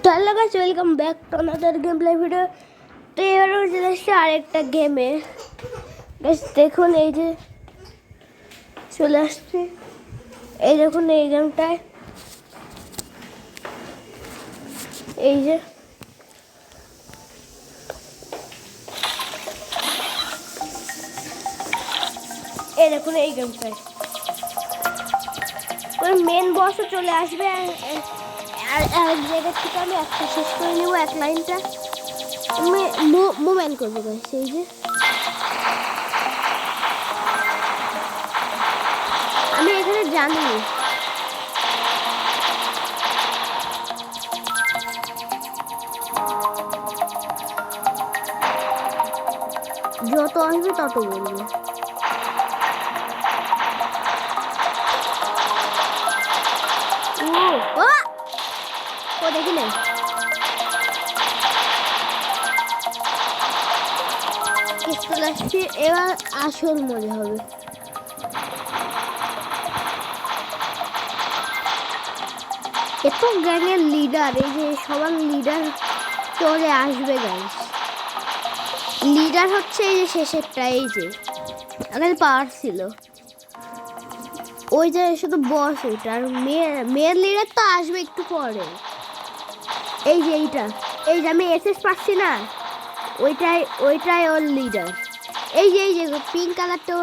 তো hello guys, welcome back to another game play video. তো এবারে চলে এসেছে আরেকটা গেমে। গাইস দেখুন, এই যে চলে আসছে, এই দেখুন এই গেমটায়, এই যে এই দেখুন এই গেমটায় মেন বসও চলে আসবে। আর এক জায়গা থেকে আমি একটা শেষ করে নেবো, এক লাইনটা মুভমেন্ট করবো গাইস। এই যে আমি এখানে জানি যত আসবে তত বলবে। ও দেখি না, এবার আসল মজা হবে। এত গ্যাংয়ের লিডার, এই যে সবার লিডার চলে আসবে গাইস। লিডার হচ্ছে এই যে শেষেরটা, এই যে আগে পাওয়ার ছিল ওই যে শুধু বস ওইটা, আর মেয়ের লিডার তো আসবে একটু পরে। এই যে এইটা, এই যে আমি এসএস পাচ্ছি না, ওইটাই ওর লিডার। এই যে পিঙ্ক কালার, তো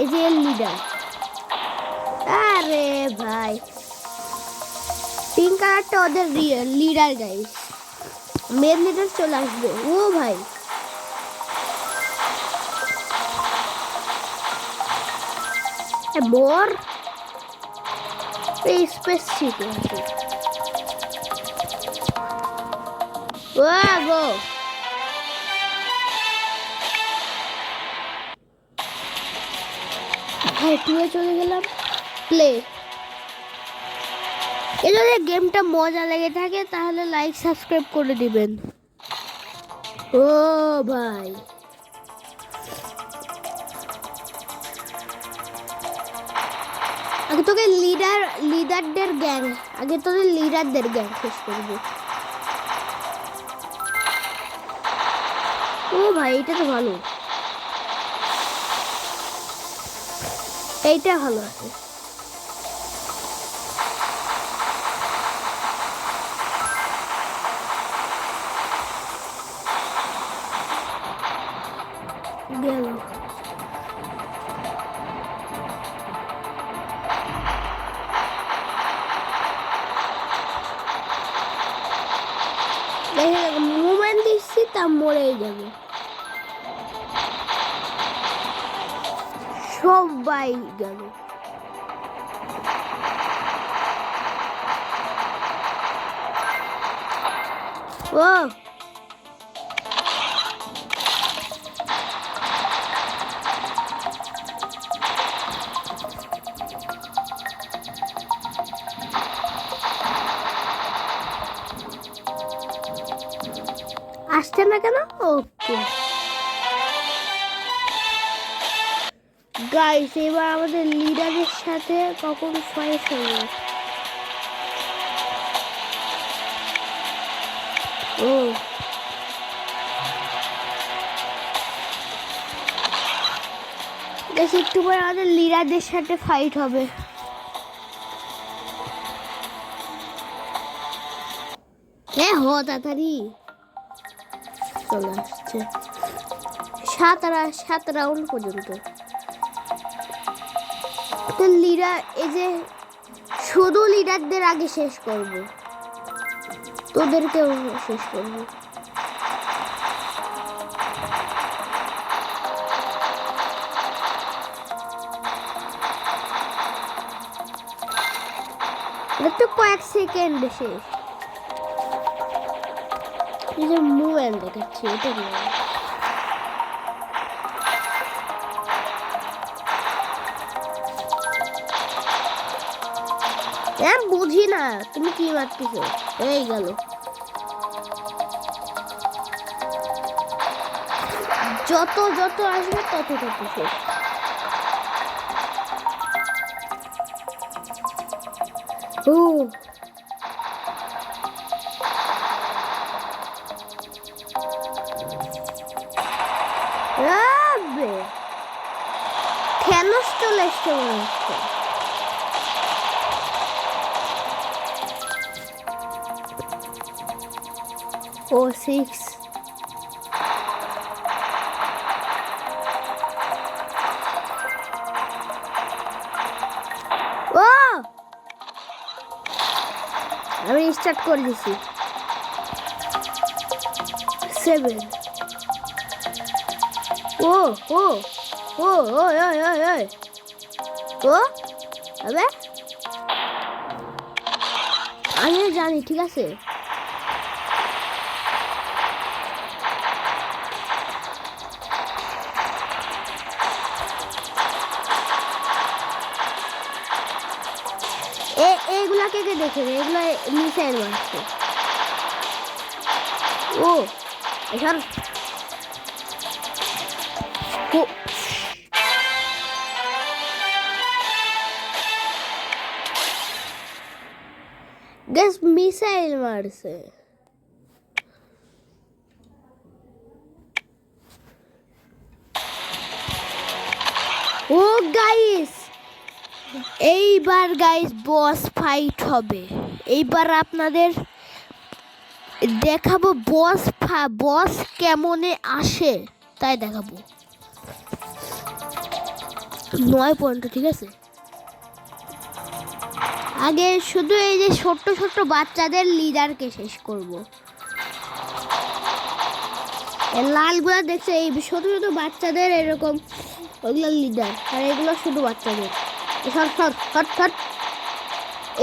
এই যে এর লিডার। আরে ভাই, পিঙ্ক কালারটা ওদের লিডার গাইস। মেয়ের লিডার চলে আসবে। ও ভাই, মোর স্পেস ছিল। গো টুয়ে চলে গেলাম প্লে। যদি গেমটা মজা লেগে থাকে তাহলে লাইক সাবস্ক্রাইব করে দিবেন। ও ভাই, আগে তোকে লিডারদের গ্যাং শেষ করবো। ও ভাই, এটা তো ভালো, এইটা ভালো আছে। গেল মুভমেন্ট দিচ্ছি, তা মরেই যাবে সবাই। গেল ও আসছে না কেন? ওকে গাইস, এবার আমাদের লিডারের সাথে কখন ফাইট হবে। ও গাইস, একটু পরে আমাদের লিডারদের সাথে ফাইট হবে। হ্যাঁ, তাড়াতাড়ি চলে আসছে। 7 রাউন্ড পর্যন্ত তো লিডার, এই যে শুধু লিডারদের আগে শেষ করব, তোদেরকেও শেষ করব। এটা তো কয়েক সেকেন্ড শেষ। এই যে মুভমেন্ট দেখাচ্ছি, এটা কি? বুঝি না তুমি কি মারতেছ। এই গেল, যত আসবে তত শেষ। ও আসছে মনে হচ্ছে। ও 6 ও আমি স্টার্ট করে দিছি 7 ও ও ও ওই ওই ওই ওই ও আবে আমি জানি ঠিক আছে এইগুলা কে কে দেখে এগুলা মিসাইল মারছে ও এখান গ্যাস মিসাইল মারছে ও গাইস এইবার গাইস বস ফাইট হবে এইবার আপনাদের দেখাবো বস কেমনে আসে তাই দেখাবো 9 পয়েন্ট ঠিক আছে আগে শুধু এই যে ছোট্ট ছোট্ট বাচ্চাদের লিডারকে শেষ করব এই লালগুলা দেখছে এই ছোট ছোট বাচ্চাদের এরকম ওগুলো লিডার আর এগুলো শুধু বাচ্চাদের হট হট হট হট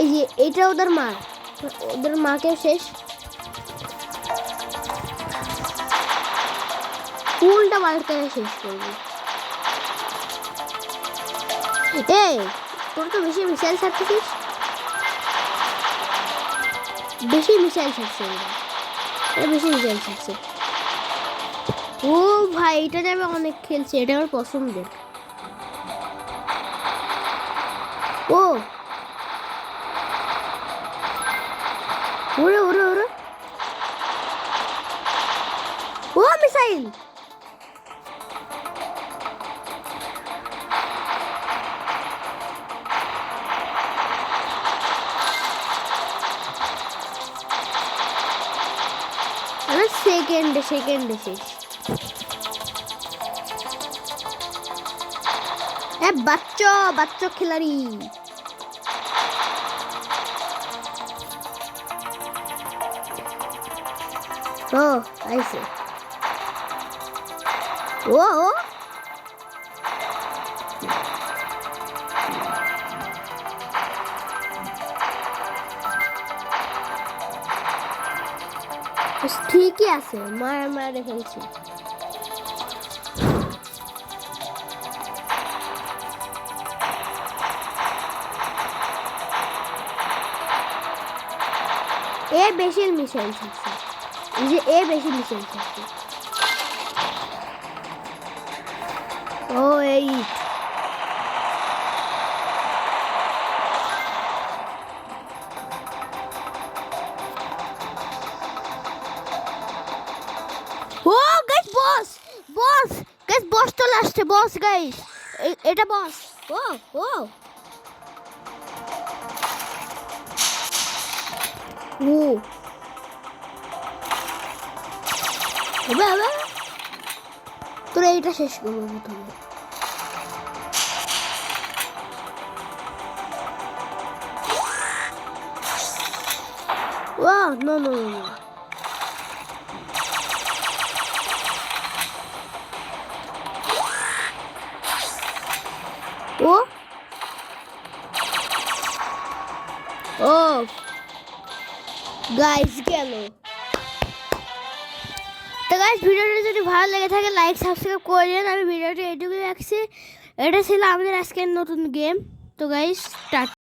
এই যে এটা ওদের মাকে শেষ উল্টা পাল্টা শেষ করবো এই তোর তো বেশি মিসাইল ছাড়তেছিস বেশি মিসাইল ছাড়ছে বেশি মিসাইল ছাড়ছে ও ভাই এটা আমি অনেক খেলছি এটা আমার পছন্দের ও ওরে ওরে ওরে ও মিসাইল সেকেন্ডে শেষ বাচ্চা খিলাড়ি ও আইছে ও ঠিকই আছে মারে ফেলছি এ বেশি মিসাইল ছাড়ছে এই যে এ বেশি মিসাইল ছাড়ছে ও এই ও গাইস বস চলে আসছে বস গাইস এটা বস ও ও ও হবে তোরা এইটা শেষ করবো প্রথমে ও নো নো নো ও ও গাইস গেল তো গাইস ভিডিওটা যদি ভালো লেগে থাকে লাইক সাবস্ক্রাইব করে দিন আমি ভিডিওটা এইটুকুই রাখছি এটা ছিল আমাদের আজকের নতুন গেম তো গাইস টাটা